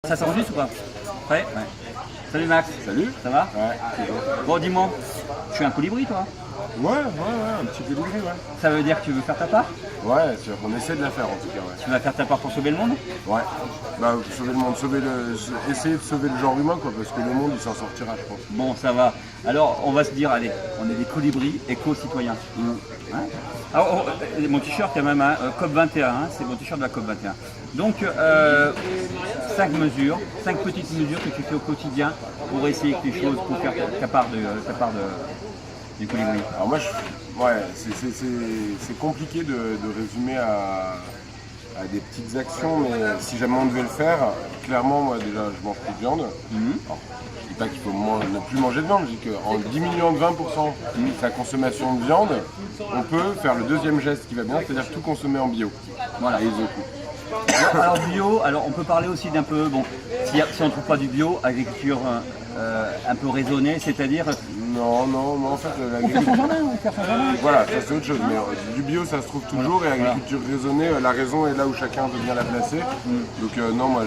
Ça s'enregistre ou pas? Prêt? Ouais. Salut Max. Salut. Ça va? Ouais. Bon, dis-moi, tu suis un colibri toi? Ouais, un petit colibri, ouais. Ça veut dire que tu veux faire ta part? Ouais, on essaie de la faire en tout cas, ouais. Tu vas faire ta part pour sauver le monde? Ouais. Bah, sauver le monde, essayer de sauver le genre humain, quoi, parce que le monde, il s'en sortira, je pense. Bon, ça va. Alors, on va se dire, allez, on est des colibris éco-citoyens. Hein? Alors, mon t-shirt quand même, hein, COP21, hein, c'est mon t-shirt de la COP21. Donc, 5 mesures, 5 petites mesures que tu fais au quotidien pour essayer que les choses, pour faire ta part du colibri. Alors moi, c'est compliqué de résumer à des petites actions, mais si jamais on devait le faire, clairement, moi déjà, je mange plus de viande. Alors, je dis pas qu'il faut ne plus manger de viande, je dis qu'en diminuant de 20% sa consommation de viande, on peut faire le deuxième geste qui va bien, c'est-à-dire tout consommer en bio. Voilà. Alors bio, alors on peut parler aussi d'un peu, bon, si on ne trouve pas du bio, agriculture un peu raisonnée, c'est-à-dire... Non, en fait, On fait son jardin, voilà, ça c'est autre chose, mais du bio ça se trouve toujours, et agriculture raisonnée, la raison est là où chacun veut bien la placer. Donc non, moi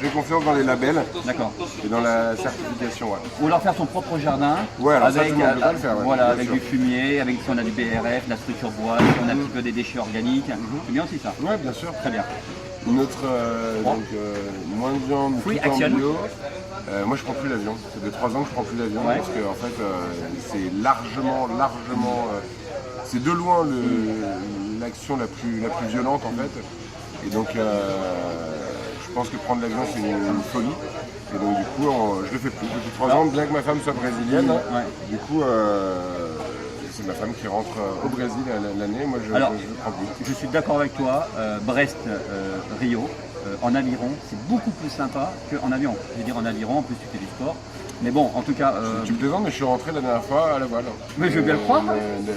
j'ai confiance dans les labels. D'accord. Et dans la certification, ouais. Ou alors faire son propre jardin, ouais, alors avec, ça, tout le monde peut pas le faire, ouais, voilà, avec du fumier, avec si on a du BRF, de la structure bois, si on a un petit peu des déchets organiques. C'est bien aussi ça? Ouais, bien sûr. Très bien. Une autre, moins de viande, Free tout en action. bio. Moi je prends plus l'avion, ça fait 3 ans que je prends plus l'avion, parce que en fait c'est largement, c'est de loin l'action la plus violente en fait. Et donc je pense que prendre l'avion c'est une folie. Et donc du coup je le fais plus depuis 3 ans, bien que ma femme soit brésilienne. Du coup c'est ma femme qui rentre au Brésil l'année, moi je prends plus. Je suis d'accord avec toi, Brest, Rio. En aviron, c'est beaucoup plus sympa qu'en avion. Je veux dire en aviron, en plus tu fais du sport. Mais bon, en tout cas... Tu me plaisantes, mais je suis rentré la dernière fois à la voile. Mais je veux bien le croire.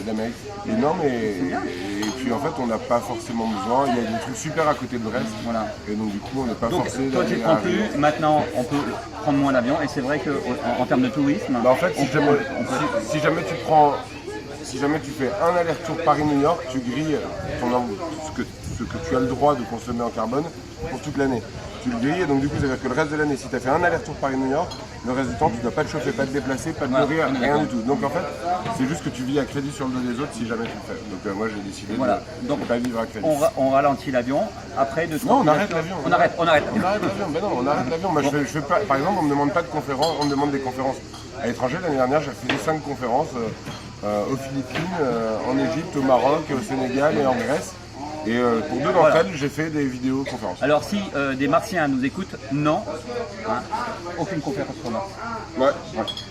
D'Amérique. Et non, mais... Et puis en fait, on n'a pas forcément besoin. Il y a des trucs super à côté de Brest. Voilà. Et donc du coup, on n'est pas forcé toi, tu ne prends plus. Maintenant, on peut prendre moins l'avion. Et c'est vrai qu'en termes de tourisme... Bah, en fait, si jamais tu fais un aller-retour Paris-New York, tu grilles ce que tu as le droit de consommer en carbone pour toute l'année. Tu le grilles, et donc du coup ça veut dire que le reste de l'année, si tu as fait un aller-retour Paris-New York, le reste du temps tu ne dois pas te chauffer, pas te déplacer, pas te nourrir, rien du tout. Donc en fait, c'est juste que tu vis à crédit sur le dos des autres si jamais tu le fais. Donc moi j'ai décidé de ne pas vivre à crédit. On ralentit l'avion, après de... Non, on arrête l'avion. On arrête l'avion. Ben non, on arrête l'avion. Moi je fais pas, par exemple, on me demande pas de conférences, on me demande des conférences à l'étranger. L'année dernière, j'ai fait 5 conférences aux Philippines, en Égypte, au Maroc, au Sénégal et en Grèce. Et pour 2 d'entre elles, j'ai fait des vidéoconférences. Alors si des Martiens nous écoutent, non, hein, aucune conférence sur Mars. Ouais.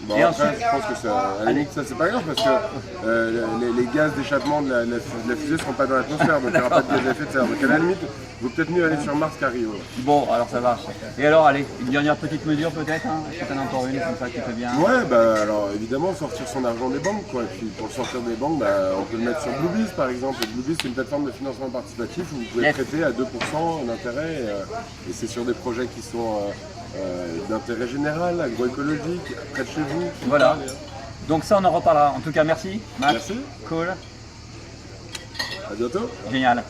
Bon, et après, ensuite, je pense que à la limite, ça c'est pas grave parce que les gaz d'échappement de la fusée ne seront pas dans l'atmosphère, donc il n'y aura pas de gaz à effet de serre. Donc à la limite, il vaut peut-être mieux aller sur Mars qu'à Rio. Bon, alors ça marche. Et alors, allez, une dernière petite mesure peut-être, hein? Est-ce que t'en as encore une comme ça qui te vient? Ouais, bah alors évidemment, sortir son argent des banques, quoi. Et puis pour le sortir des banques, bah, on peut le mettre sur Bluebees par exemple. Bluebees, c'est une plateforme de financement participatif où vous pouvez prêter à 2% d'intérêt. Et c'est sur des projets qui sont d'intérêt général, agroécologique, près de chez vous. Voilà. Donc ça, on en reparlera. En tout cas, merci, Max. Merci. Cool. À bientôt. Génial.